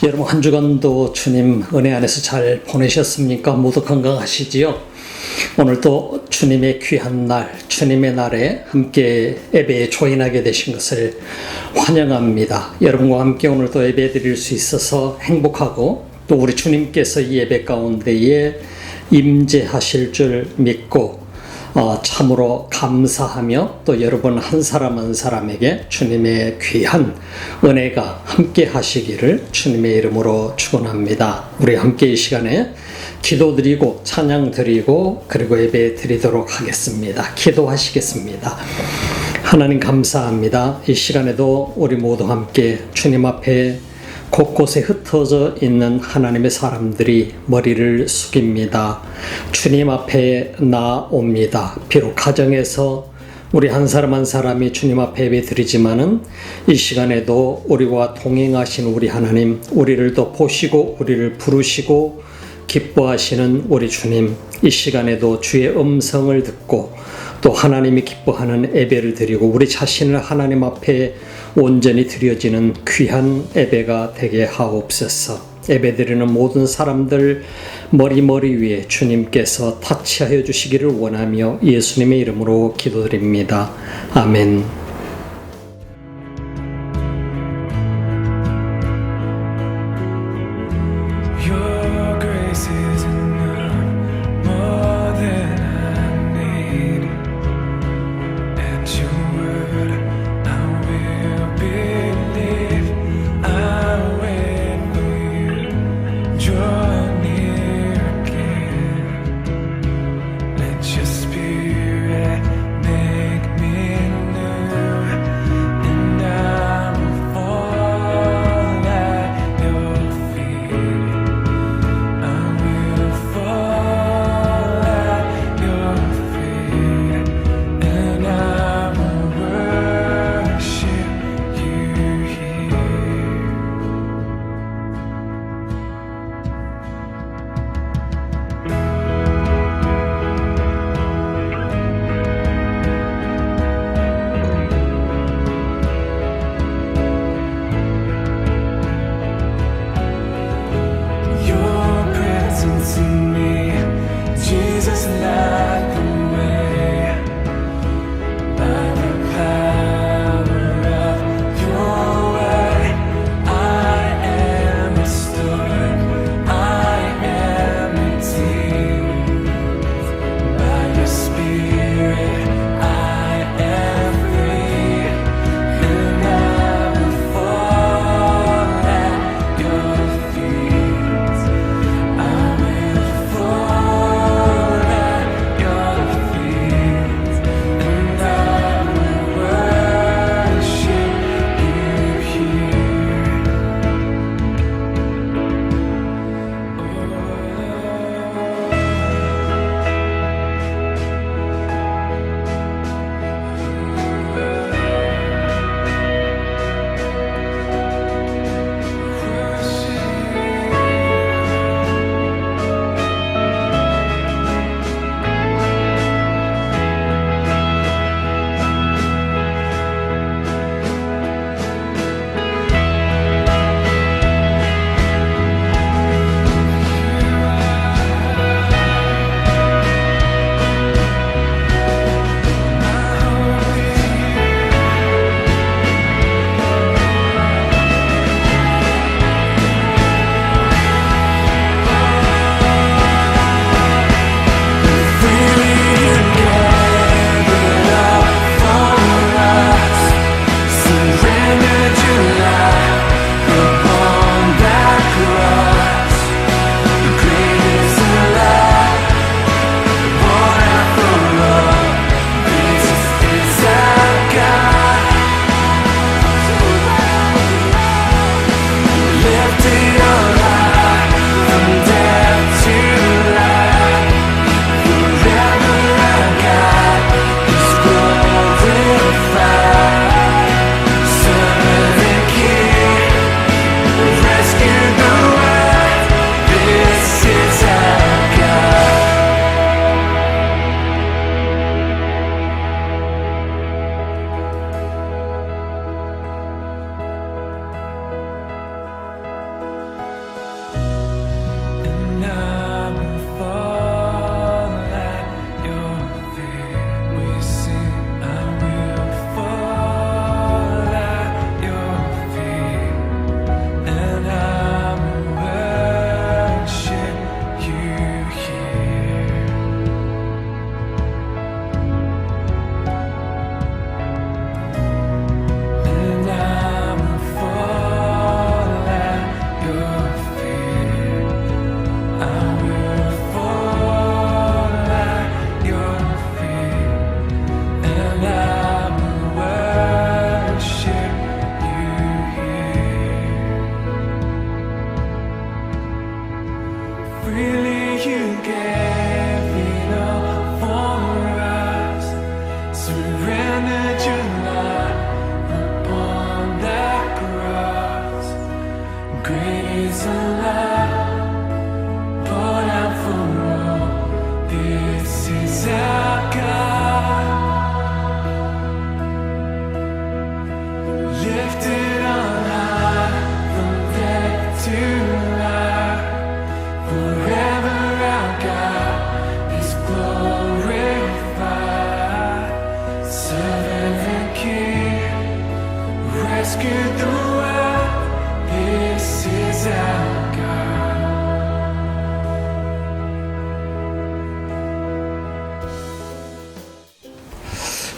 여러분 한 주간도 주님 은혜 안에서 잘 보내셨습니까? 모두 건강하시지요? 오늘도 주님의 귀한 날, 주님의 날에 함께 예배에 조인하게 되신 것을 환영합니다. 여러분과 함께 오늘도 예배 드릴 수 있어서 행복하고 또 우리 주님께서 이 예배 가운데에 임재하실 줄 믿고 참으로 감사하며 또 여러분 한 사람 한 사람에게 주님의 귀한 은혜가 함께 하시기를 주님의 이름으로 축원합니다. 우리 함께 이 시간에 기도드리고 찬양드리고 그리고 예배 드리도록 하겠습니다. 기도하시겠습니다. 하나님 감사합니다. 이 시간에도 우리 모두 함께 주님 앞에 곳곳에 흩어져 있는 하나님의 사람들이 머리를 숙입니다. 주님 앞에 나옵니다. 비록 가정에서 우리 한 사람 한 사람이 주님 앞에 예배 드리지만은 이 시간에도 우리와 동행하신 우리 하나님, 우리를 더 보시고 우리를 부르시고 기뻐하시는 우리 주님, 이 시간에도 주의 음성을 듣고 또 하나님이 기뻐하는 예배를 드리고 우리 자신을 하나님 앞에 온전히 드려지는 귀한 예배가 되게 하옵소서. 예배 드리는 모든 사람들 머리 위에 주님께서 타치하여 주시기를 원하며 예수님의 이름으로 기도드립니다. 아멘. Your grace is enough, more than I need. At your word, I will believe. I wait for you. Draw near again. Let your spirit make me new.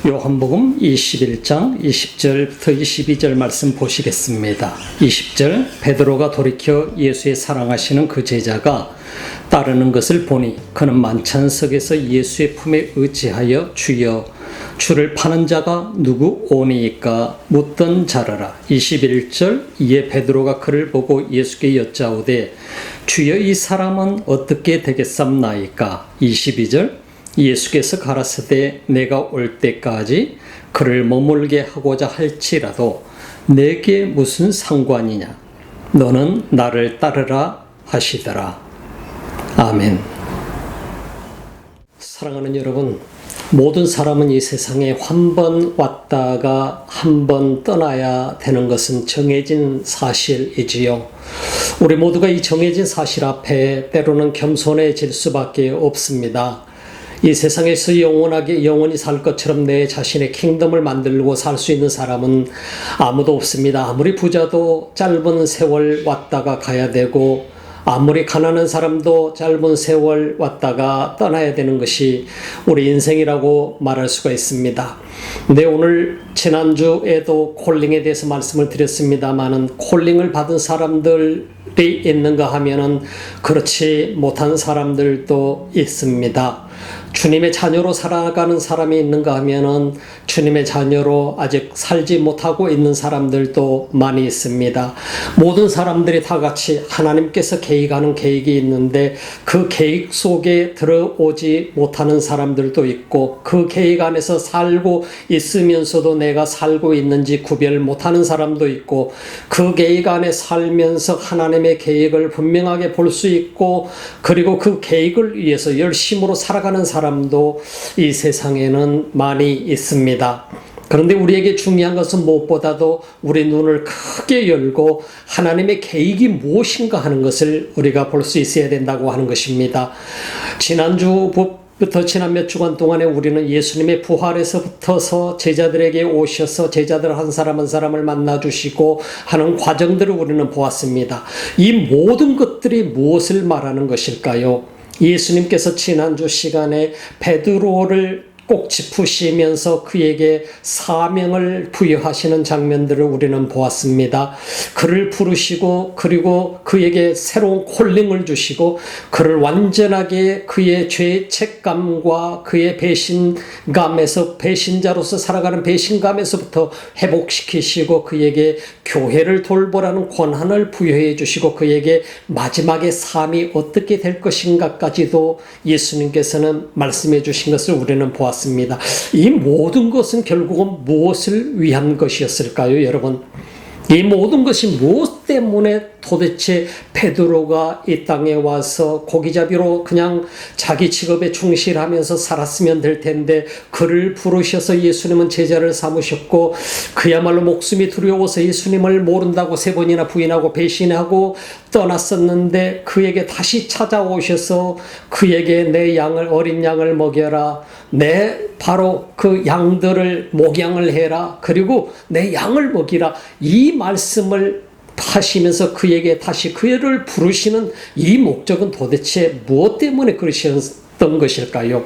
요한복음 21장 20절부터 22절 말씀 보시겠습니다. 20절 베드로가 돌이켜 예수의 사랑하시는 그 제자가 따르는 것을 보니 그는 만찬석에서 예수의 품에 의지하여 주여 주를 파는 자가 누구 오니이까 묻던 자라라. 21절 이에 베드로가 그를 보고 예수께 여짜오되 주여 이 사람은 어떻게 되겠삼나이까. 22절 예수께서 가라사대 내가 올 때까지 그를 머물게 하고자 할지라도 내게 무슨 상관이냐. 너는 나를 따르라 하시더라. 아멘. 사랑하는 여러분, 모든 사람은 이 세상에 한 번 왔다가 한 번 떠나야 되는 것은 정해진 사실이지요. 우리 모두가 이 정해진 사실 앞에 때로는 겸손해질 수밖에 없습니다. 이 세상에서 영원히 살 것처럼 내 자신의 킹덤을 만들고 살 수 있는 사람은 아무도 없습니다. 아무리 부자도 짧은 세월 왔다가 가야 되고, 아무리 가난한 사람도 짧은 세월 왔다가 떠나야 되는 것이 우리 인생이라고 말할 수가 있습니다. 네, 오늘 지난주에도 콜링에 대해서 말씀을 드렸습니다만은 콜링을 받은 사람들이 있는가 하면은 그렇지 못한 사람들도 있습니다. 주님의 자녀로 살아가는 사람이 있는가 하면은 주님의 자녀로 아직 살지 못하고 있는 사람들도 많이 있습니다. 모든 사람들이 다 같이 하나님께서 계획하는 계획이 있는데 그 계획 속에 들어오지 못하는 사람들도 있고, 그 계획 안에서 살고 있으면서도 내가 살고 있는지 구별 못하는 사람도 있고, 그 계획 안에 살면서 하나님의 계획을 분명하게 볼 수 있고, 그리고 그 계획을 위해서 열심으로 살아가는 사람도 이 세상에는 많이 있습니다. 그런데 우리에게 중요한 것은 무엇보다도 우리 눈을 크게 열고 하나님의 계획이 무엇인가 하는 것을 우리가 볼 수 있어야 된다고 하는 것입니다. 지난주부터 지난 몇 주간 동안에 우리는 예수님의 부활에서부터서 제자들에게 오셔서 제자들 한 사람 한 사람을 만나주시고 하는 과정들을 우리는 보았습니다. 이 모든 것들이 무엇을 말하는 것일까요? 예수님께서 지난주 시간에 베드로를 꼭 짚으시면서 그에게 사명을 부여하시는 장면들을 우리는 보았습니다. 그를 부르시고 그리고 그에게 새로운 콜링을 주시고 그를 완전하게 그의 죄책감과 그의 배신감에서, 배신자로서 살아가는 배신감에서부터 회복시키시고 그에게 교회를 돌보라는 권한을 부여해 주시고 그에게 마지막에 삶이 어떻게 될 것인가까지도 예수님께서는 말씀해 주신 것을 우리는 보았습니다. 이 모든 것은 결국은 무엇을 위한 것이었을까요, 여러분? 이 모든 것이 무엇 때문에 도대체 베드로가 이 땅에 와서 고기잡이로 그냥 자기 직업에 충실하면서 살았으면 될 텐데 그를 부르셔서 예수님은 제자를 삼으셨고 그야말로 목숨이 두려워서 예수님을 모른다고 3번이나 부인하고 배신하고 떠났었는데 그에게 다시 찾아오셔서 그에게 내 양을, 어린 양을 먹여라, 내 바로 그 양들을 목양을 해라, 그리고 내 양을 먹이라, 이 말씀을 하시면서 그에게 다시 그를 부르시는 이 목적은 도대체 무엇 때문에 그러셨던 것일까요?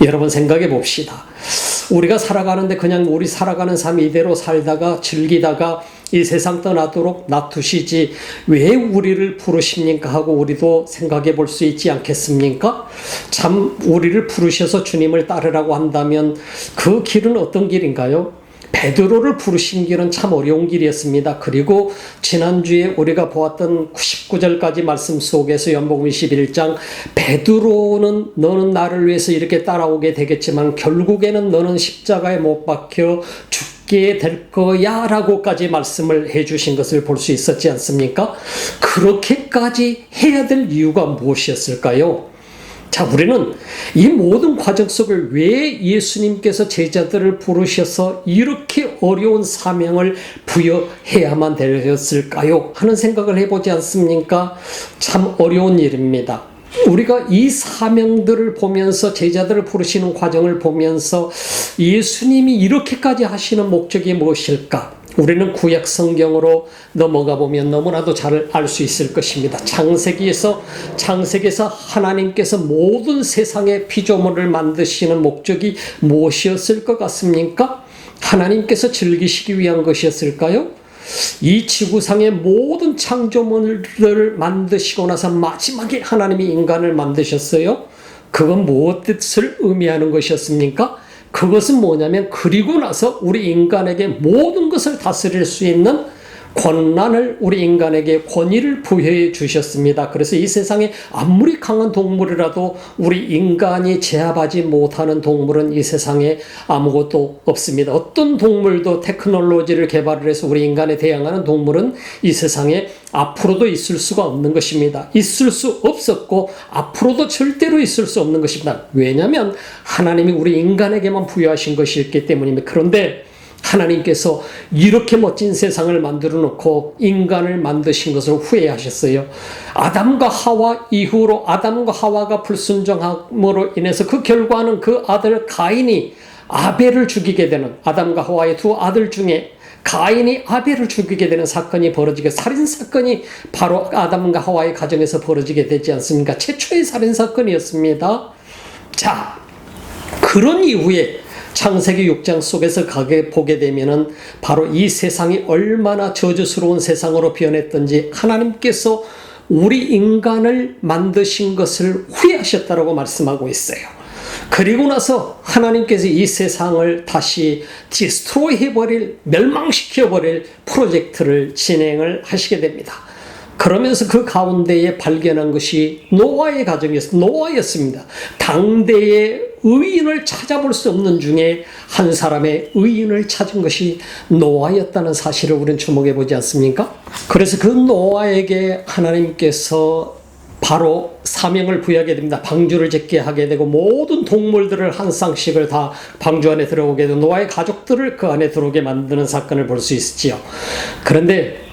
여러분 생각해 봅시다. 우리가 살아가는데 그냥 우리 살아가는 삶 이대로 살다가 즐기다가 이 세상 떠나도록 놔두시지 왜 우리를 부르십니까 하고 우리도 생각해 볼 수 있지 않겠습니까? 참 우리를 부르셔서 주님을 따르라고 한다면 그 길은 어떤 길인가요? 베드로를 부르신 길은 참 어려운 길이었습니다. 그리고 지난주에 우리가 보았던 99절까지 말씀 속에서 요한복음 21장 베드로는 너는 나를 위해서 이렇게 따라오게 되겠지만 결국에는 너는 십자가에 못 박혀 죽게 될 거야 라고까지 말씀을 해주신 것을 볼 수 있었지 않습니까? 그렇게까지 해야 될 이유가 무엇이었을까요? 자, 우리는 이 모든 과정 속을 왜 예수님께서 제자들을 부르셔서 이렇게 어려운 사명을 부여해야만 되었을까요? 하는 생각을 해보지 않습니까? 참 어려운 일입니다. 우리가 이 사명들을 보면서 제자들을 부르시는 과정을 보면서 예수님이 이렇게까지 하시는 목적이 무엇일까? 우리는 구약 성경으로 넘어가 보면 너무나도 잘 알 수 있을 것입니다. 창세기에서 하나님께서 모든 세상의 피조물을 만드시는 목적이 무엇이었을 것 같습니까? 하나님께서 즐기시기 위한 것이었을까요? 이 지구상의 모든 창조물들을 만드시고 나서 마지막에 하나님이 인간을 만드셨어요. 그건 무엇을 의미하는 것이었습니까? 그것은 뭐냐면 그리고 나서 우리 인간에게 모든 것을 다스릴 수 있는 권한을 우리 인간에게 권위를 부여해 주셨습니다. 그래서 이 세상에 아무리 강한 동물이라도 우리 인간이 제압하지 못하는 동물은 이 세상에 아무것도 없습니다. 어떤 동물도 테크놀로지를 개발을 해서 우리 인간에 대항하는 동물은 이 세상에 앞으로도 있을 수가 없는 것입니다. 있을 수 없었고 앞으로도 절대로 있을 수 없는 것입니다. 왜냐하면 하나님이 우리 인간에게만 부여하신 것이었기 때문입니다. 그런데 하나님께서 이렇게 멋진 세상을 만들어 놓고 인간을 만드신 것을 후회하셨어요. 아담과 하와 이후로 아담과 하와가 불순종함으로 인해서 그 결과는 그 아들 가인이 아벨을 죽이게 되는, 아담과 하와의 두 아들 중에 가인이 아벨을 죽이게 되는 사건이 벌어지게, 살인사건이 바로 아담과 하와의 가정에서 벌어지게 되지 않습니까? 최초의 살인사건이었습니다. 자, 그런 이후에 창세기 6장 속에서 보게 되면은 바로 이 세상이 얼마나 저주스러운 세상으로 변했던지 하나님께서 우리 인간을 만드신 것을 후회하셨다라고 말씀하고 있어요. 그리고 나서 하나님께서 이 세상을 다시 디스트로이 해버릴, 멸망시켜버릴 프로젝트를 진행을 하시게 됩니다. 그러면서 그 가운데에 발견한 것이 노아의 노아였습니다. 당대의 의인을 찾아볼 수 없는 중에 한 사람의 의인을 찾은 것이 노아였다는 사실을 우리는 주목해 보지 않습니까? 그래서 그 노아에게 하나님께서 바로 사명을 부여하게 됩니다. 방주를 짓게 하게 되고 모든 동물들을 한 쌍씩을 다 방주 안에 들어오게 되고 노아의 가족들을 그 안에 들어오게 만드는 사건을 볼 수 있지요. 그런데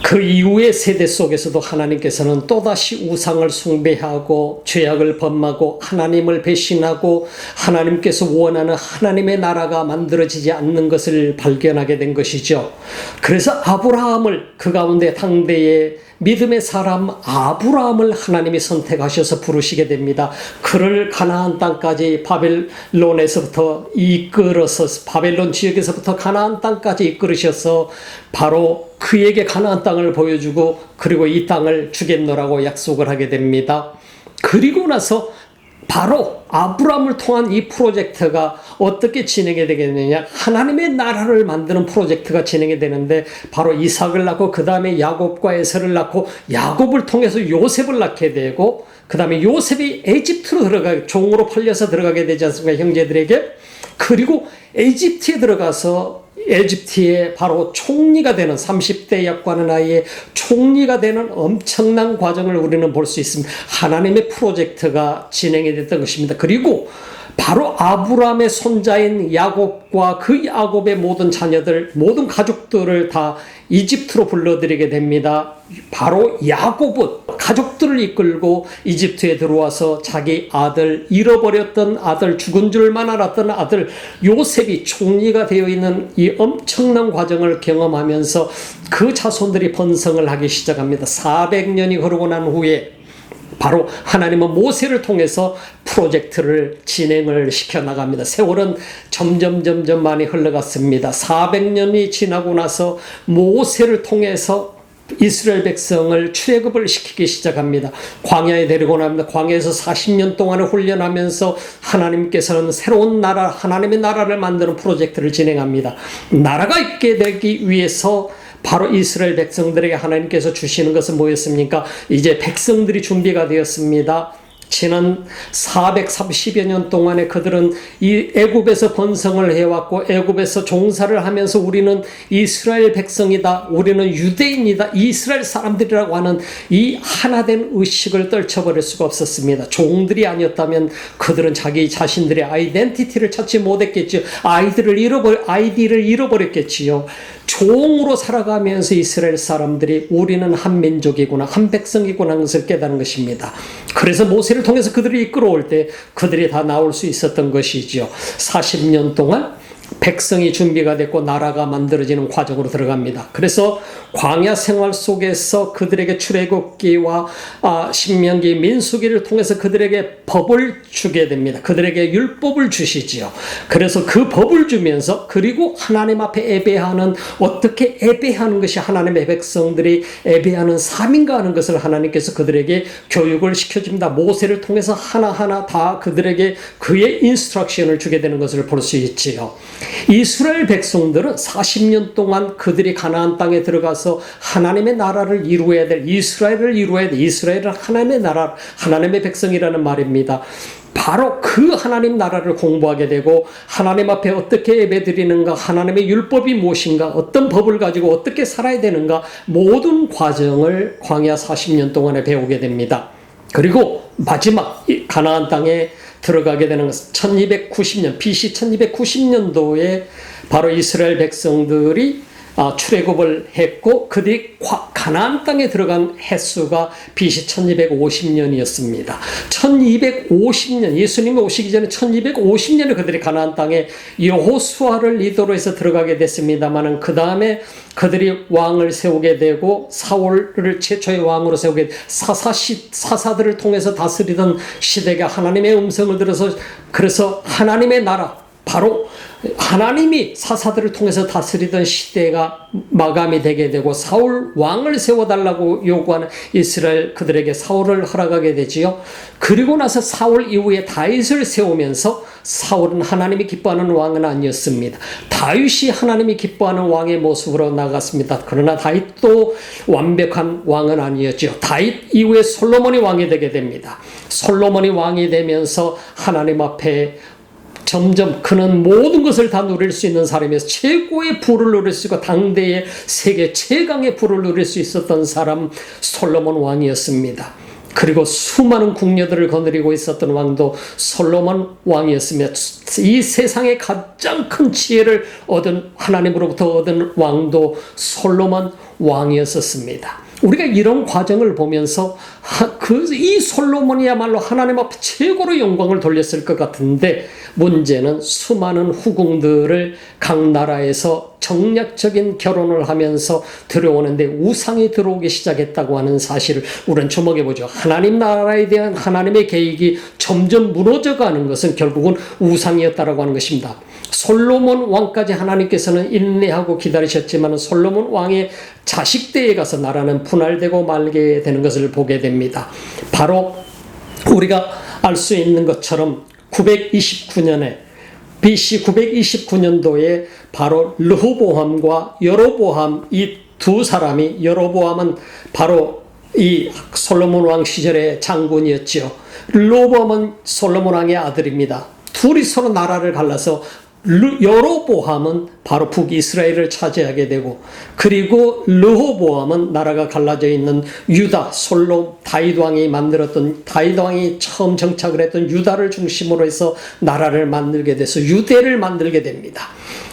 그 이후의 세대 속에서도 하나님께서는 또다시 우상을 숭배하고 죄악을 범하고 하나님을 배신하고 하나님께서 원하는 하나님의 나라가 만들어지지 않는 것을 발견하게 된 것이죠. 그래서 아브라함을, 그 가운데 당대의 믿음의 사람 아브라함을 하나님이 선택하셔서 부르시게 됩니다. 그를 가나안 땅까지 바벨론에서부터 이끌어서, 바벨론 지역에서부터 가나안 땅까지 이끌으셔서 바로 그에게 가나안 땅을 보여주고 그리고 이 땅을 주겠노라고 약속을 하게 됩니다. 그리고 나서 바로 아브라함을 통한 이 프로젝트가 어떻게 진행이 되겠느냐, 하나님의 나라를 만드는 프로젝트가 진행이 되는데 바로 이삭을 낳고 그 다음에 야곱과 에서를 낳고 야곱을 통해서 요셉을 낳게 되고 그 다음에 요셉이 에집트로 종으로 팔려서 들어가게 되지 않습니까, 형제들에게. 그리고 에집트에 들어가서 에집트의 바로 총리가 되는 30대 약과는 나이에 총리가 되는 엄청난 과정을 우리는 볼 수 있습니다. 하나님의 프로젝트가 진행이 됐던 것입니다. 그리고 바로 아브라함의 손자인 야곱과 그 야곱의 모든 자녀들, 모든 가족들을 다 이집트로 불러들이게 됩니다. 바로 야곱은 가족들을 이끌고 이집트에 들어와서 자기 아들, 잃어버렸던 아들, 죽은 줄만 알았던 아들 요셉이 총리가 되어 있는 이 엄청난 과정을 경험하면서 그 자손들이 번성을 하기 시작합니다. 400년이 흐르고 난 후에 바로 하나님은 모세를 통해서 프로젝트를 진행을 시켜나갑니다. 세월은 점점 많이 흘러갔습니다. 400년이 지나고 나서 모세를 통해서 이스라엘 백성을 출애굽을 시키기 시작합니다. 광야에 데리고 납니다. 광야에서 40년 동안을 훈련하면서 하나님께서는 새로운 나라, 하나님의 나라를 만드는 프로젝트를 진행합니다. 나라가 있게 되기 위해서 바로 이스라엘 백성들에게 하나님께서 주시는 것은 뭐였습니까? 이제 백성들이 준비가 되었습니다. 지난 430여 년 동안에 그들은 이 애굽에서 번성을 해왔고 애굽에서 종사를 하면서 우리는 이스라엘 백성이다, 우리는 유대인이다, 이스라엘 사람들이라고 하는 이 하나된 의식을 떨쳐버릴 수가 없었습니다. 종들이 아니었다면 그들은 자기 자신들의 아이덴티티를 찾지 못했겠지요. 아이디를 잃어버렸겠지요. 종으로 살아가면서 이스라엘 사람들이 우리는 한 민족이구나, 한 백성이구나 하는 것을 깨닫는 것입니다. 그래서 모세를 통해서 그들이 이끌어올 때 그들이 다 나올 수 있었던 것이죠. 40년 동안 백성이 준비가 됐고 나라가 만들어지는 과정으로 들어갑니다. 그래서 광야 생활 속에서 그들에게 출애굽기와 신명기, 민수기를 통해서 그들에게 법을 주게 됩니다. 그들에게 율법을 주시지요. 그래서 그 법을 주면서 그리고 하나님 앞에 예배하는, 어떻게 예배하는 것이 하나님의 백성들이 예배하는 삶인가 하는 것을 하나님께서 그들에게 교육을 시켜줍니다. 모세를 통해서 하나하나 다 그들에게 그의 인스트럭션을 주게 되는 것을 볼 수 있지요. 이스라엘 백성들은 40년 동안 그들이 가나안 땅에 들어가서 하나님의 나라를 이루어야 될, 이스라엘을 이루어야 될, 이스라엘은 하나님의 나라, 하나님의 백성이라는 말입니다. 바로 그 하나님 나라를 공부하게 되고 하나님 앞에 어떻게 예배드리는가, 하나님의 율법이 무엇인가, 어떤 법을 가지고 어떻게 살아야 되는가, 모든 과정을 광야 40년 동안에 배우게 됩니다. 그리고 마지막 가나안 땅에 들어가게 되는 것은 1290년, BC 1290년도에 바로 이스라엘 백성들이 출애굽을 했고 그들이 가나안 땅에 들어간 횟수가 BC 1250년이었습니다. 1250년, 예수님이 오시기 전에 1250년에 그들이 가나안 땅에 여호수아를 리더로 해서 들어가게 됐습니다만 그 다음에 그들이 왕을 세우게 되고 사울을 최초의 왕으로 세우게 되고 사사들을 통해서 다스리던 시대가 하나님의 음성을 들어서, 그래서 하나님의 나라, 바로 하나님이 사사들을 통해서 다스리던 시대가 마감이 되게 되고 사울 왕을 세워달라고 요구하는 이스라엘 그들에게 사울을 허락하게 되지요. 그리고 나서 사울 이후에 다윗을 세우면서 사울은 하나님이 기뻐하는 왕은 아니었습니다. 다윗이 하나님이 기뻐하는 왕의 모습으로 나갔습니다. 그러나 다윗도 완벽한 왕은 아니었죠. 다윗 이후에 솔로몬이 왕이 되게 됩니다. 솔로몬이 왕이 되면서 하나님 앞에 점점 그는 모든 것을 다 누릴 수 있는 사람이어서 최고의 부를 누릴 수 있고 당대의 세계 최강의 부를 누릴 수 있었던 사람 솔로몬 왕이었습니다. 그리고 수많은 궁녀들을 거느리고 있었던 왕도 솔로몬 왕이었으며 이 세상에 가장 큰 지혜를 얻은, 하나님으로부터 얻은 왕도 솔로몬 왕이었었습니다. 우리가 이런 과정을 보면서 이 솔로몬이야말로 하나님 앞에 최고로 영광을 돌렸을 것 같은데, 문제는 수많은 후궁들을 각 나라에서 정략적인 결혼을 하면서 들어오는데 우상이 들어오기 시작했다고 하는 사실을 우리는 주목해 보죠. 하나님 나라에 대한 하나님의 계획이 점점 무너져가는 것은 결국은 우상이었다라고 하는 것입니다. 솔로몬 왕까지 하나님께서는 인내하고 기다리셨지만 솔로몬 왕의 자식대에 가서 나라는 분할되고 말게 되는 것을 보게 됩니다. 바로 우리가 알 수 있는 것처럼 929년에 BC 929년도에 바로 르호보암과 여로보암, 이 두 사람이, 여로보암은 바로 이 솔로몬 왕 시절의 장군이었죠. 르호보암은 솔로몬 왕의 아들입니다. 둘이 서로 나라를 갈라서 여로보암은 바로 북이스라엘을 차지하게 되고, 그리고 르호보암은 나라가 갈라져 있는 유다, 다윗 왕이 만들었던, 다윗 왕이 처음 정착을 했던 유다를 중심으로 해서 나라를 만들게 돼서 유대를 만들게 됩니다.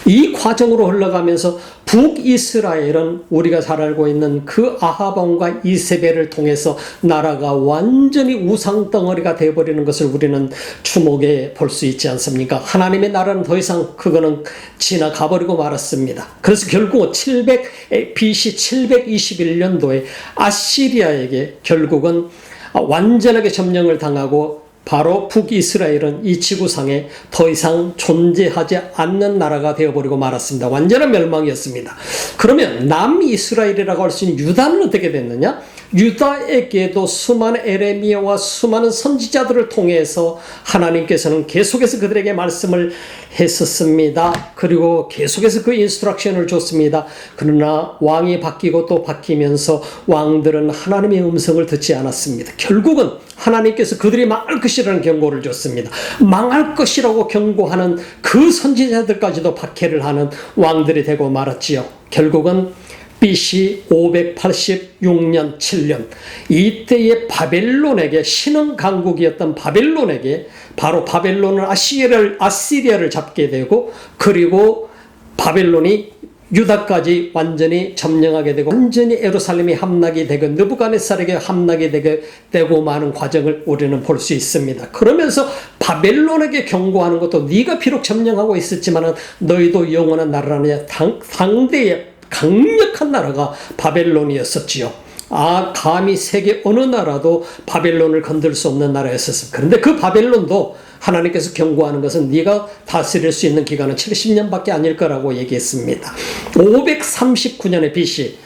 이 과정으로 흘러가면서 북이스라엘은 우리가 잘 알고 있는 그 아합 왕과 이세벨을 통해서 나라가 완전히 우상덩어리가 되어버리는 것을 우리는 주목해 볼 수 있지 않습니까? 하나님의 나라는 더 이상 그거는 지나가버리고 말았습니다. 그래서 결국 BC 721년도에 아시리아에게 결국은 완전하게 점령을 당하고 바로 북이스라엘은 이 지구상에 더 이상 존재하지 않는 나라가 되어버리고 말았습니다. 완전한 멸망이었습니다. 그러면 남이스라엘이라고 할 수 있는 유다는 어떻게 됐느냐? 유다에게도 수많은 에레미야와 수많은 선지자들을 통해서 하나님께서는 계속해서 그들에게 말씀을 했었습니다. 그리고 계속해서 그 인스트럭션을 줬습니다. 그러나 왕이 바뀌고 또 바뀌면서 왕들은 하나님의 음성을 듣지 않았습니다. 결국은 하나님께서 그들이 망할 것이라는 경고를 줬습니다. 망할 것이라고 경고하는 그 선지자들까지도 박해를 하는 왕들이 되고 말았지요. 결국은 BC 586년 7년 이때의 바벨론에게, 신흥 강국이었던 바벨론에게, 바로 바벨론은 아시리아를 잡게 되고, 그리고 바벨론이 유다까지 완전히 점령하게 되고 완전히 예루살렘이 함락이 되고 느부갓네살에게 함락이 되고 마는 과정을 우리는 볼 수 있습니다. 그러면서 바벨론에게 경고하는 것도 네가 비록 점령하고 있었지만 너희도 영원한 나라냐, 당대의 강력한 나라가 바벨론이었었지요. 감히 세계 어느 나라도 바벨론을 건들 수 없는 나라였었습니다. 그런데 그 바벨론도 하나님께서 경고하는 것은 네가 다스릴 수 있는 기간은 70년밖에 아닐 거라고 얘기했습니다. 539년의 BC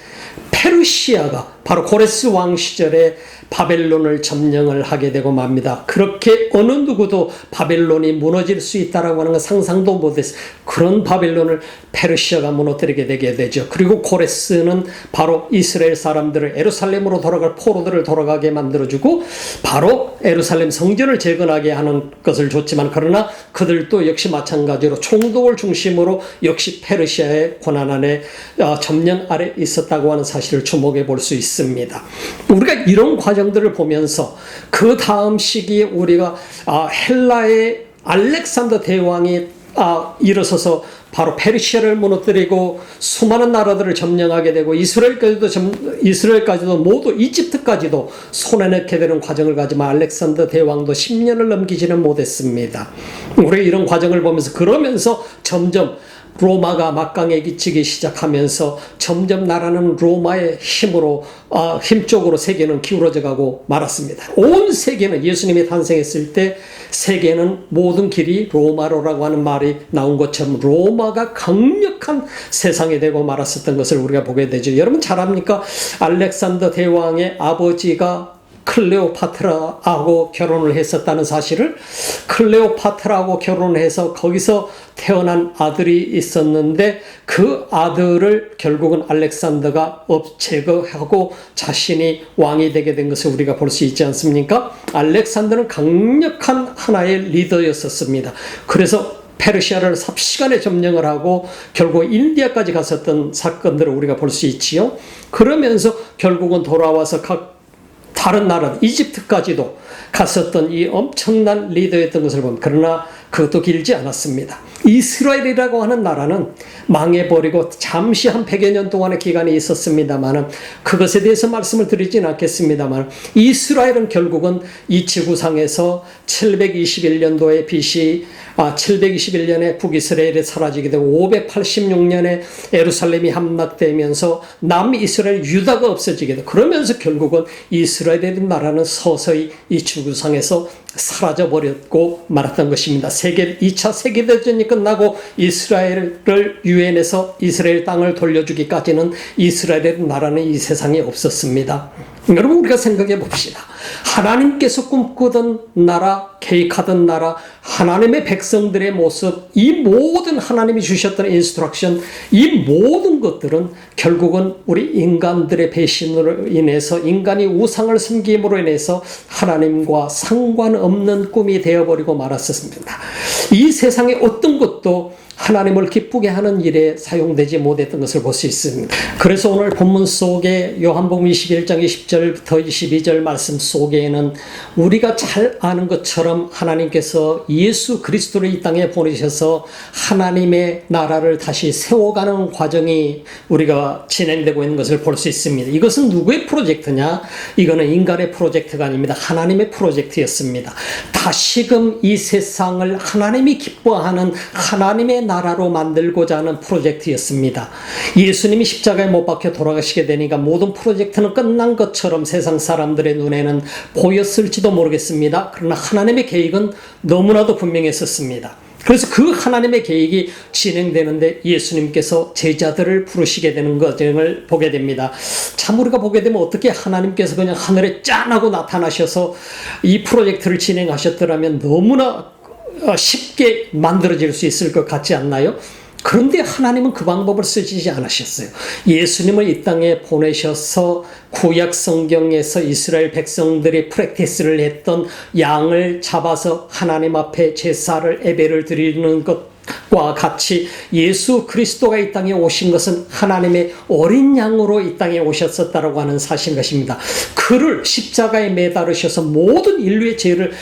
페르시아가 바로 고레스 왕 시절에 바벨론을 점령을 하게 되고 맙니다. 그렇게 어느 누구도 바벨론이 무너질 수 있다라고 하는 건 상상도 못했어요. 그런 바벨론을 페르시아가 무너뜨리게 되게 되죠. 그리고 고레스는 바로 이스라엘 사람들을 예루살렘으로 돌아갈 포로들을 돌아가게 만들어주고 바로 예루살렘 성전을 재건하게 하는 것을 줬지만, 그러나 그들도 역시 마찬가지로 총독을 중심으로 역시 페르시아의 권한 아래 점령 아래 있었다고 하는 사실을 주목해 볼 수 있습니다. 우리가 이런 과정들을 보면서 그 다음 시기에 우리가 헬라의 알렉산더 대왕이 일어서서 바로 페르시아를 무너뜨리고 수많은 나라들을 점령하게 되고 이스라엘까지도 모두 이집트까지도 손에 넣게 되는 과정을 가지만 알렉산더 대왕도 10년을 넘기지는 못했습니다. 우리 이런 과정을 보면서 그러면서 점점 로마가 막강에 기치기 시작하면서 점점 나라는 로마의 힘 쪽으로 세계는 기울어져 가고 말았습니다. 온 세계는 예수님이 탄생했을 때 세계는 모든 길이 로마로라고 하는 말이 나온 것처럼 로마가 강력한 세상이 되고 말았었던 것을 우리가 보게 되죠. 여러분 잘 압니까? 알렉산더 대왕의 아버지가 클레오파트라하고 결혼을 했었다는 사실을, 클레오파트라하고 결혼해서 거기서 태어난 아들이 있었는데 그 아들을 결국은 알렉산더가 제거하고 자신이 왕이 되게 된 것을 우리가 볼 수 있지 않습니까? 알렉산더는 강력한 하나의 리더였었습니다. 그래서 페르시아를 삽시간에 점령을 하고 결국 인디아까지 갔었던 사건들을 우리가 볼 수 있지요. 그러면서 결국은 돌아와서 각 다른 나라, 이집트까지도 갔었던 이 엄청난 리더였던 것을 보면, 그러나 그것도 길지 않았습니다. 이스라엘이라고 하는 나라는 망해버리고 잠시 한 100여 년 동안의 기간이 있었습니다만, 그것에 대해서 말씀을 드리진 않겠습니다만, 이스라엘은 결국은 이 지구상에서 721년도에 BC 721년에 북이스라엘이 사라지게 되고 586년에 예루살렘이 함락되면서 남이스라엘 유다가 없어지게 되고, 그러면서 결국은 이스라엘이라는 나라는 서서히 이 지구상에서 사라져버렸고 말았던 것입니다. 2차 세계대전이 끝나고 이스라엘을 유엔에서 이스라엘 땅을 돌려주기까지는 이스라엘의 나라는 이 세상에 없었습니다. 여러분 우리가 생각해 봅시다. 하나님께서 꿈꾸던 나라, 계획하던 나라, 하나님의 백성들의 모습, 이 모든 하나님이 주셨던 인스트럭션, 이 모든 것들은 결국은 우리 인간들의 배신으로 인해서, 인간이 우상을 섬김으로 인해서 하나님과 상관없는 꿈이 되어버리고 말았었습니다. 이 세상의 어떤 것도 하나님을 기쁘게 하는 일에 사용되지 못했던 것을 볼 수 있습니다. 그래서 오늘 본문 속에 요한복음 21장 20절부터 22절 말씀 속에는 우리가 잘 아는 것처럼 하나님께서 예수 그리스도를 이 땅에 보내셔서 하나님의 나라를 다시 세워가는 과정이 우리가 진행되고 있는 것을 볼 수 있습니다. 이것은 누구의 프로젝트냐? 이거는 인간의 프로젝트가 아닙니다. 하나님의 프로젝트였습니다. 다시금 이 세상을 하나님이 기뻐하는 하나님의 나라로 만들고자 하는 프로젝트였습니다. 예수님이 십자가에 못 박혀 돌아가시게 되니까 모든 프로젝트는 끝난 것처럼 세상 사람들의 눈에는 보였을지도 모르겠습니다. 그러나 하나님의 계획은 너무나도 분명했었습니다. 그래서 그 하나님의 계획이 진행되는데 예수님께서 제자들을 부르시게 되는 과정을 보게 됩니다. 참 우리가 보게 되면 어떻게 하나님께서 그냥 하늘에 짠 하고 나타나셔서 이 프로젝트를 진행하셨더라면 너무나 쉽게 만들어질 수 있을 것 같지 않나요? 그런데 하나님은 그 방법을 쓰지 않으셨어요. 예수님을 이 땅에 보내셔서 구약 성경에서 이스라엘 백성들이 프랙티스를 했던 양을 잡아서 하나님 앞에 제사를 예배를 드리는 것과 같이 예수 그리스도가 이 땅에 오신 것은 하나님의 어린 양으로 이 땅에 오셨었다라고 하는 사실인 것입니다. 그를 십자가에 매달으셔서 모든 인류의 죄를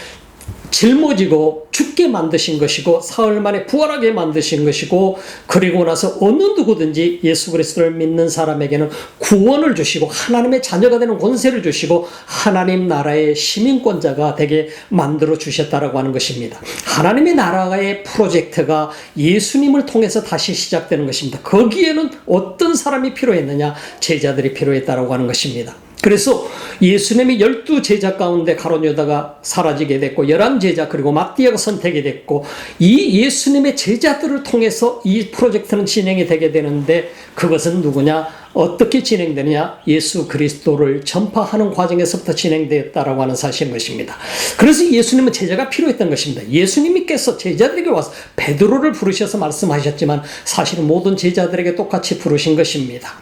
짊어지고 죽게 만드신 것이고 사흘 만에 부활하게 만드신 것이고, 그리고 나서 어느 누구든지 예수 그리스도를 믿는 사람에게는 구원을 주시고 하나님의 자녀가 되는 권세를 주시고 하나님 나라의 시민권자가 되게 만들어 주셨다라고 하는 것입니다. 하나님의 나라의 프로젝트가 예수님을 통해서 다시 시작되는 것입니다. 거기에는 어떤 사람이 필요했느냐? 제자들이 필요했다라고 하는 것입니다. 그래서 예수님이 12제자 가운데 가룟 유다가 사라지게 됐고 11제자 그리고 마띠아가 선택이 됐고, 이 예수님의 제자들을 통해서 이 프로젝트는 진행이 되게 되는데, 그것은 누구냐? 어떻게 진행되느냐? 예수 그리스도를 전파하는 과정에서부터 진행되었다라고 하는 사실인 것입니다. 그래서 예수님은 제자가 필요했던 것입니다. 예수님께서 제자들에게 와서 베드로를 부르셔서 말씀하셨지만 사실은 모든 제자들에게 똑같이 부르신 것입니다.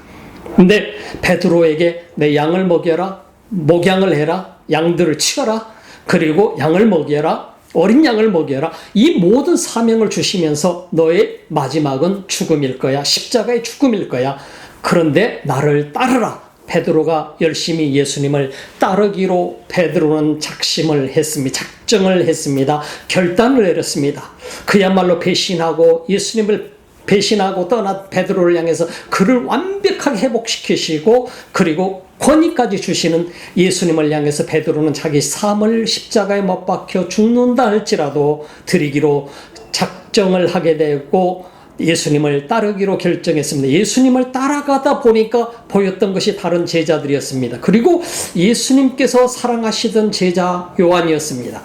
근데 베드로에게 내 양을 먹여라, 목양을 해라, 양들을 치어라, 그리고 양을 먹여라, 어린 양을 먹여라, 이 모든 사명을 주시면서 너의 마지막은 죽음일 거야, 십자가의 죽음일 거야. 그런데 나를 따르라. 베드로가 열심히 예수님을 따르기로 베드로는 작심을 했습니다. 작정을 했습니다. 결단을 내렸습니다. 그야말로 배신하고 예수님을 배신하고 떠난 베드로를 향해서 그를 완벽하게 회복시키시고, 그리고 권위까지 주시는 예수님을 향해서 베드로는 자기 삶을 십자가에 못 박혀 죽는다 할지라도 드리기로 작정을 하게 되고 예수님을 따르기로 결정했습니다. 예수님을 따라가다 보니까 보였던 것이 다른 제자들이었습니다. 그리고 예수님께서 사랑하시던 제자 요한이었습니다.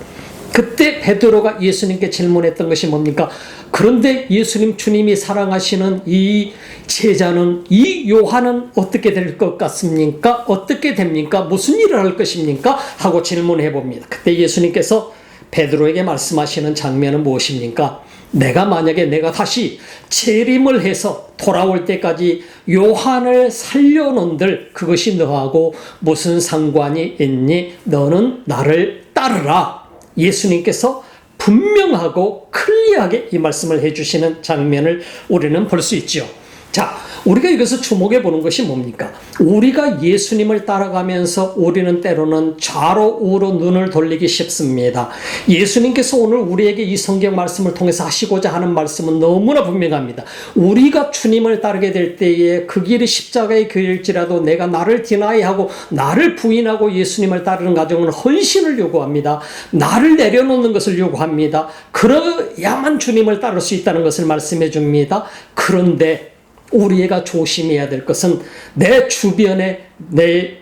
그때 베드로가 예수님께 질문했던 것이 뭡니까? 그런데 예수님, 주님이 사랑하시는 이 제자는, 이 요한은 어떻게 될 것 같습니까? 어떻게 됩니까? 무슨 일을 할 것입니까? 하고 질문해 봅니다. 그때 예수님께서 베드로에게 말씀하시는 장면은 무엇입니까? 내가 다시 재림을 해서 돌아올 때까지 요한을 살려놓은들 그것이 너하고 무슨 상관이 있니? 너는 나를 따르라. 예수님께서 분명하고 클리어하게 이 말씀을 해주시는 장면을 우리는 볼 수 있죠. 자, 우리가 여기서 주목해 보는 것이 뭡니까? 우리가 예수님을 따라가면서 우리는 때로는 좌로 우로 눈을 돌리기 쉽습니다. 예수님께서 오늘 우리에게 이 성경 말씀을 통해서 하시고자 하는 말씀은 너무나 분명합니다. 우리가 주님을 따르게 될 때에 그 길이 십자가의 길일지라도 내가 나를 디나이하고 나를 부인하고 예수님을 따르는 과정은 헌신을 요구합니다. 나를 내려놓는 것을 요구합니다. 그래야만 주님을 따를 수 있다는 것을 말씀해 줍니다. 그런데 우리가 조심해야 될 것은 내 주변에 내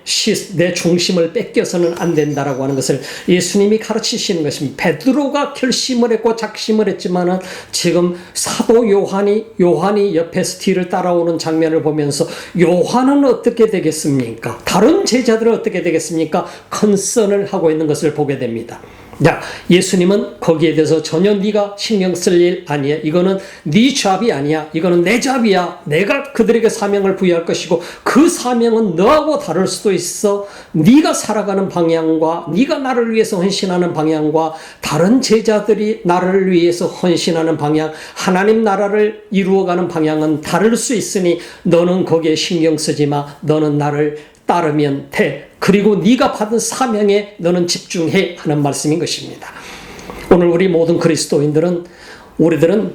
중심을 뺏겨서는 안 된다라고 하는 것을 예수님이 가르치시는 것입니다. 베드로가 결심을 했고 작심을 했지만은 지금 사도 요한이 옆에서 뒤를 따라오는 장면을 보면서 요한은 어떻게 되겠습니까? 다른 제자들은 어떻게 되겠습니까? 컨선을 하고 있는 것을 보게 됩니다. 자, 예수님은 거기에 대해서 전혀 네가 신경 쓸 일 아니야. 이거는 네 잡이 아니야. 이거는 내 잡이야. 내가 그들에게 사명을 부여할 것이고 그 사명은 너하고 다를 수도 있어. 네가 살아가는 방향과 네가 나를 위해서 헌신하는 방향과 다른 제자들이 나를 위해서 헌신하는 방향, 하나님 나라를 이루어가는 방향은 다를 수 있으니 너는 거기에 신경 쓰지 마. 너는 나를 따르면 돼. 그리고 네가 받은 사명에 너는 집중해 하는 말씀인 것입니다. 오늘 우리 모든 그리스도인들은 우리들은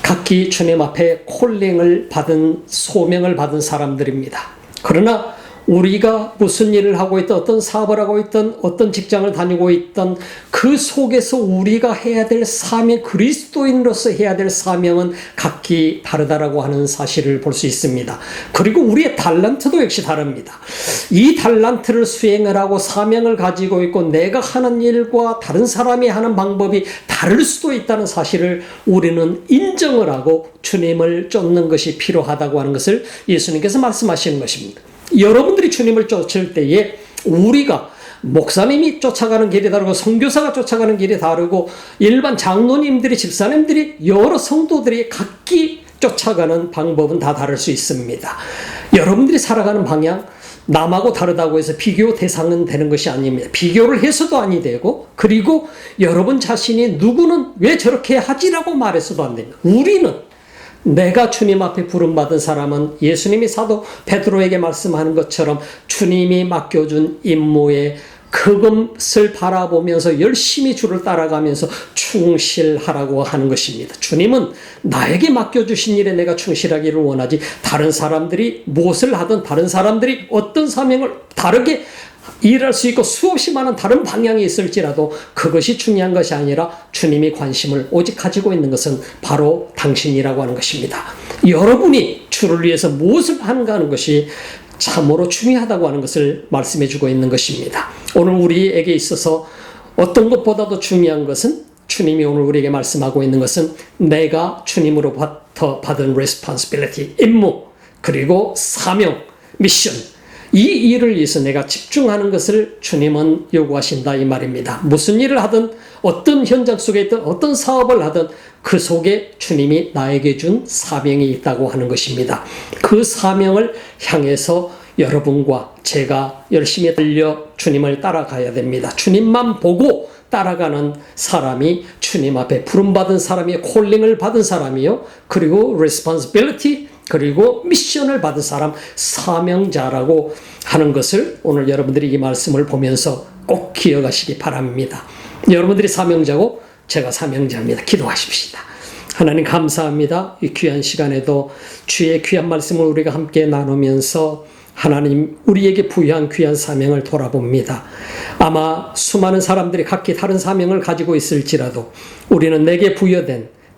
각기 주님 앞에 콜링을 받은 소명을 받은 사람들입니다. 그러나 우리가 무슨 일을 하고 있든 어떤 사업을 하고 있든 어떤 직장을 다니고 있든 그 속에서 우리가 해야 될 사명, 그리스도인으로서 해야 될 사명은 각기 다르다라고 하는 사실을 볼 수 있습니다. 그리고 우리의 달란트도 역시 다릅니다. 이 달란트를 수행을 하고 사명을 가지고 있고 내가 하는 일과 다른 사람이 하는 방법이 다를 수도 있다는 사실을 우리는 인정을 하고 주님을 쫓는 것이 필요하다고 하는 것을 예수님께서 말씀하시는 것입니다. 여러분들이 주님을 쫓을 때에 우리가 목사님이 쫓아가는 길이 다르고 선교사가 쫓아가는 길이 다르고 일반 장로님들이 집사님들이 여러 성도들이 각기 쫓아가는 방법은 다 다를 수 있습니다. 여러분들이 살아가는 방향 남하고 다르다고 해서 비교 대상은 되는 것이 아닙니다. 비교를 해서도 아니 되고 그리고 여러분 자신이 누구는 왜 저렇게 하지라고 말해서도 안 됩니다. 우리는 내가 주님 앞에 부름받은 사람은 예수님이 사도 베드로에게 말씀하는 것처럼 주님이 맡겨준 임무에 그것을 바라보면서 열심히 주를 따라가면서 충실하라고 하는 것입니다. 주님은 나에게 맡겨주신 일에 내가 충실하기를 원하지, 다른 사람들이 무엇을 하든 다른 사람들이 어떤 사명을 다르게 일할 수 있고 수없이 많은 다른 방향이 있을지라도 그것이 중요한 것이 아니라 주님이 관심을 오직 가지고 있는 것은 바로 당신이라고 하는 것입니다. 여러분이 주를 위해서 무엇을 하는가 하는 것이 참으로 중요하다고 하는 것을 말씀해 주고 있는 것입니다. 오늘 우리에게 있어서 어떤 것보다도 중요한 것은, 주님이 오늘 우리에게 말씀하고 있는 것은 내가 주님으로부터 받은 responsibility, 임무, 그리고 사명, 미션, 이 일을 위해서 내가 집중하는 것을 주님은 요구하신다 이 말입니다. 무슨 일을 하든 어떤 현장 속에 있든 어떤 사업을 하든 그 속에 주님이 나에게 준 사명이 있다고 하는 것입니다. 그 사명을 향해서 여러분과 제가 열심히 달려 주님을 따라가야 됩니다. 주님만 보고 따라가는 사람이 주님 앞에 부름받은 사람이요, 콜링을 받은 사람이요, 그리고 responsibility, 그리고 미션을 받은 사람, 사명자라고 하는 것을 오늘 여러분들이 이 말씀을 보면서 꼭 기억하시기 바랍니다. 여러분들이 사명자고 제가 사명자입니다. 기도하십시다. 하나님 감사합니다. 이 귀한 시간에도 주의 귀한 말씀을 우리가 함께 나누면서 하나님 우리에게 부여한 귀한 사명을 돌아봅니다. 아마 수많은 사람들이 각기 다른 사명을 가지고 있을지라도 우리는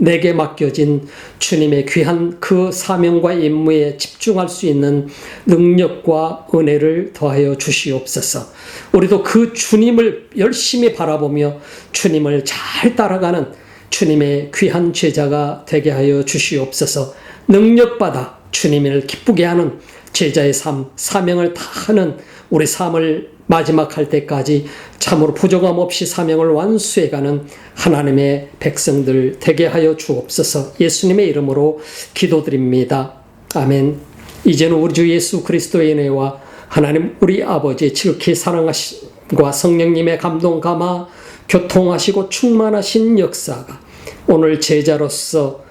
내게 맡겨진 주님의 귀한 그 사명과 임무에 집중할 수 있는 능력과 은혜를 더하여 주시옵소서. 우리도 그 주님을 열심히 바라보며 주님을 잘 따라가는 주님의 귀한 제자가 되게 하여 주시옵소서. 능력받아 주님을 기쁘게 하는 제자의 삶, 사명을 다하는 우리 삶을 마지막 할 때까지 참으로 부족함 없이 사명을 완수해가는 하나님의 백성들 되게 하여 주옵소서. 예수님의 이름으로 기도드립니다. 아멘. 이제는 우리 주 예수 그리스도의 은혜와 하나님 우리 아버지의 지극히 사랑하심과 성령님의 감동 감화 교통하시고 충만하신 역사가 오늘 제자로서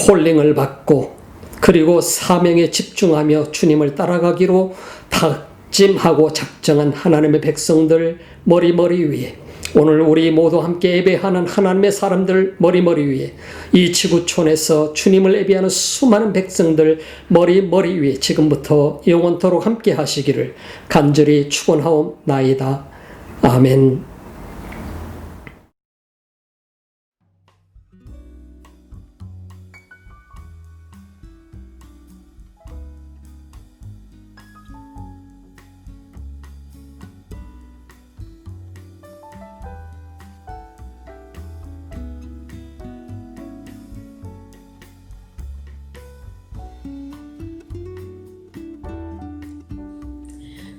콜링을 받고 그리고 사명에 집중하며 주님을 따라가기로 다짐하고 작정한 하나님의 백성들 머리머리 위에, 오늘 우리 모두 함께 예배하는 하나님의 사람들 머리머리 위에, 이 지구촌에서 주님을 예배하는 수많은 백성들 머리머리 위에 지금부터 영원토록 함께 하시기를 간절히 축원하옵나이다. 아멘.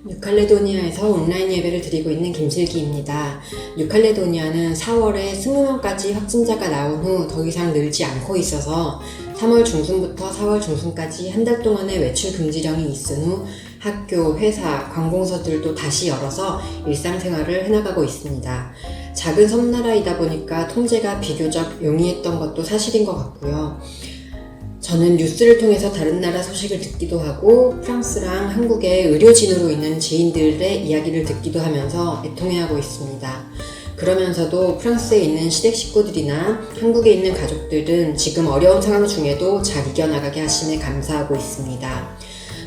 뉴칼레도니아에서 온라인 예배를 드리고 있는 김슬기입니다. 뉴칼레도니아는 4월에 20명까지 확진자가 나온 후 더 이상 늘지 않고 있어서 3월 중순부터 4월 중순까지 한 달 동안의 외출 금지령이 있은 후 학교, 회사, 관공서들도 다시 열어서 일상생활을 해나가고 있습니다. 작은 섬나라이다 보니까 통제가 비교적 용이했던 것도 사실인 것 같고요. 저는 뉴스를 통해서 다른 나라 소식을 듣기도 하고 프랑스랑 한국의 의료진으로 있는 지인들의 이야기를 듣기도 하면서 애통해하고 있습니다. 그러면서도 프랑스에 있는 시댁 식구들이나 한국에 있는 가족들은 지금 어려운 상황 중에도 잘 이겨나가게 하심에 감사하고 있습니다.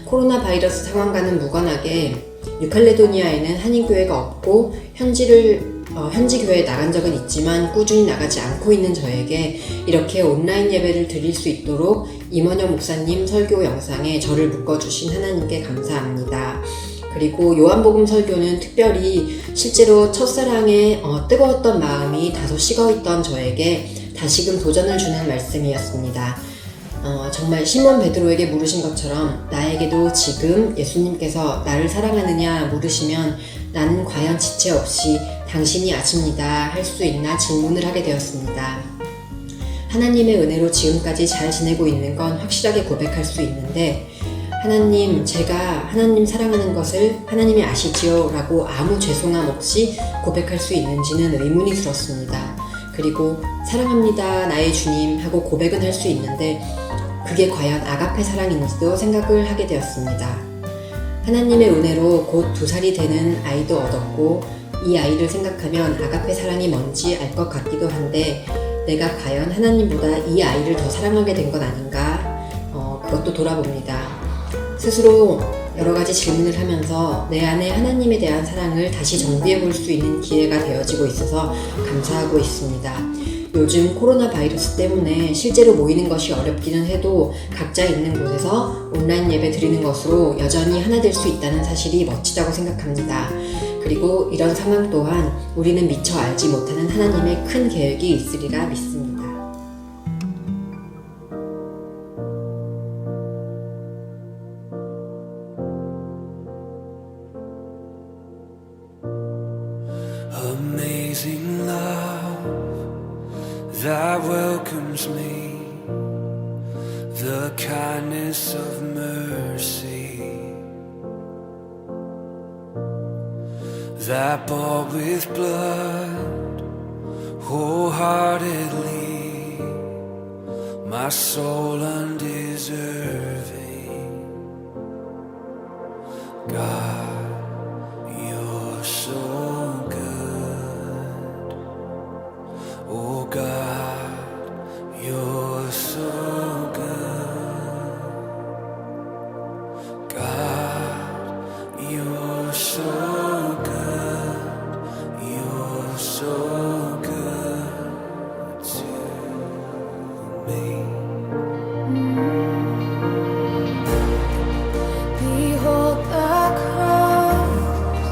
코로나 바이러스 상황과는 무관하게 뉴칼레도니아에는 한인교회가 없고 현지 교회에 나간 적은 있지만 꾸준히 나가지 않고 있는 저에게 이렇게 온라인 예배를 드릴 수 있도록 임원영 목사님 설교 영상에 저를 묶어주신 하나님께 감사합니다. 그리고 요한복음 설교는 특별히 실제로 첫사랑에 뜨거웠던 마음이 다소 식어있던 저에게 다시금 도전을 주는 말씀이었습니다. 정말 시몬 베드로에게 물으신 것처럼 나에게도 지금 예수님께서 나를 사랑하느냐 물으시면 나는 과연 지체 없이 당신이 아십니다 할 수 있나 질문을 하게 되었습니다. 하나님의 은혜로 지금까지 잘 지내고 있는 건 확실하게 고백할 수 있는데 하나님, 제가 하나님 사랑하는 것을 하나님이 아시지요? 라고 아무 죄송함 없이 고백할 수 있는지는 의문이 들었습니다. 그리고 사랑합니다 나의 주님 하고 고백은 할 수 있는데 그게 과연 아가페 사랑인지도 생각을 하게 되었습니다. 하나님의 은혜로 곧 2살이 되는 아이도 얻었고 이 아이를 생각하면 아가페 사랑이 뭔지 알 것 같기도 한데 내가 과연 하나님보다 이 아이를 더 사랑하게 된 건 아닌가? 그것도 돌아봅니다. 스스로 여러 가지 질문을 하면서 내 안에 하나님에 대한 사랑을 다시 정비해 볼 수 있는 기회가 되어지고 있어서 감사하고 있습니다. 요즘 코로나 바이러스 때문에 실제로 모이는 것이 어렵기는 해도 각자 있는 곳에서 온라인 예배 드리는 것으로 여전히 하나 될 수 있다는 사실이 멋지다고 생각합니다. 그리고 이런 상황 또한 우리는 미처 알지 못하는 하나님의 큰 계획이 있으리라 믿습니다. Amazing love that welcomes me, the kindness of mercy that bought with blood wholeheartedly my soul undeserving. God, you're so good. Oh God, you're so good. God, you're so good. You're so good to me. Behold the cross,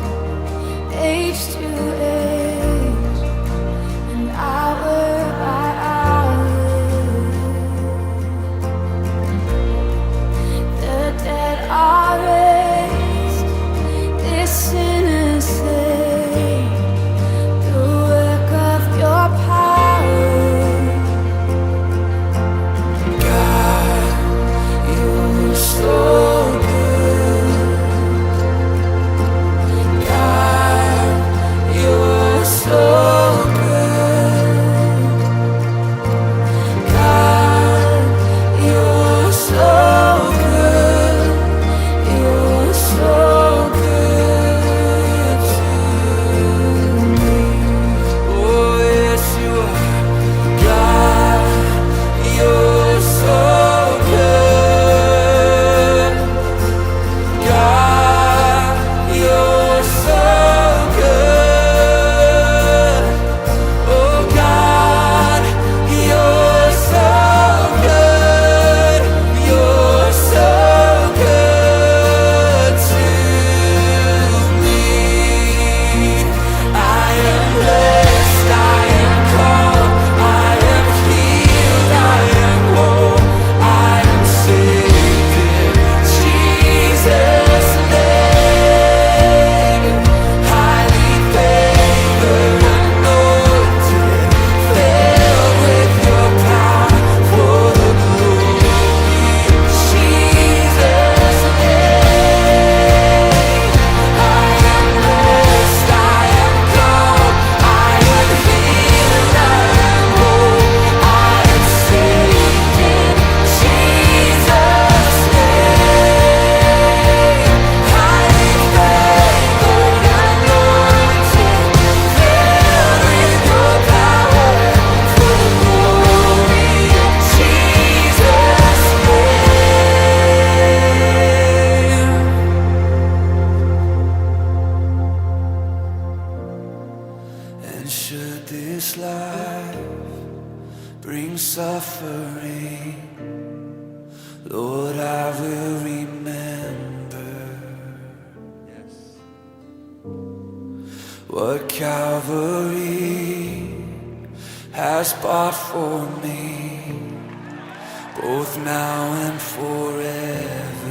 age to age, and hour by hour. The dead are raised, this sinner saved. The work of your power. God, you're so good. God, you're so good. God, you're so good. You're so good to me. Oh, yes, you are. God, you're so good. God, you're so good. Oh God, you're so good. You're so good to me. I am blessed, I am called, I am healed, I am whole, I am saved in Jesus' name. Highly favored, anointed, filled with your power for the glory. Jesus' name. I am blessed, I am called, I am healed, I am whole, I am saved in Jesus' name. Highly favored, anointed, filled with your power for the glory of Jesus' name. And should this life bring suffering, Lord, I will remember what Calvary has bought for me, both now and forever.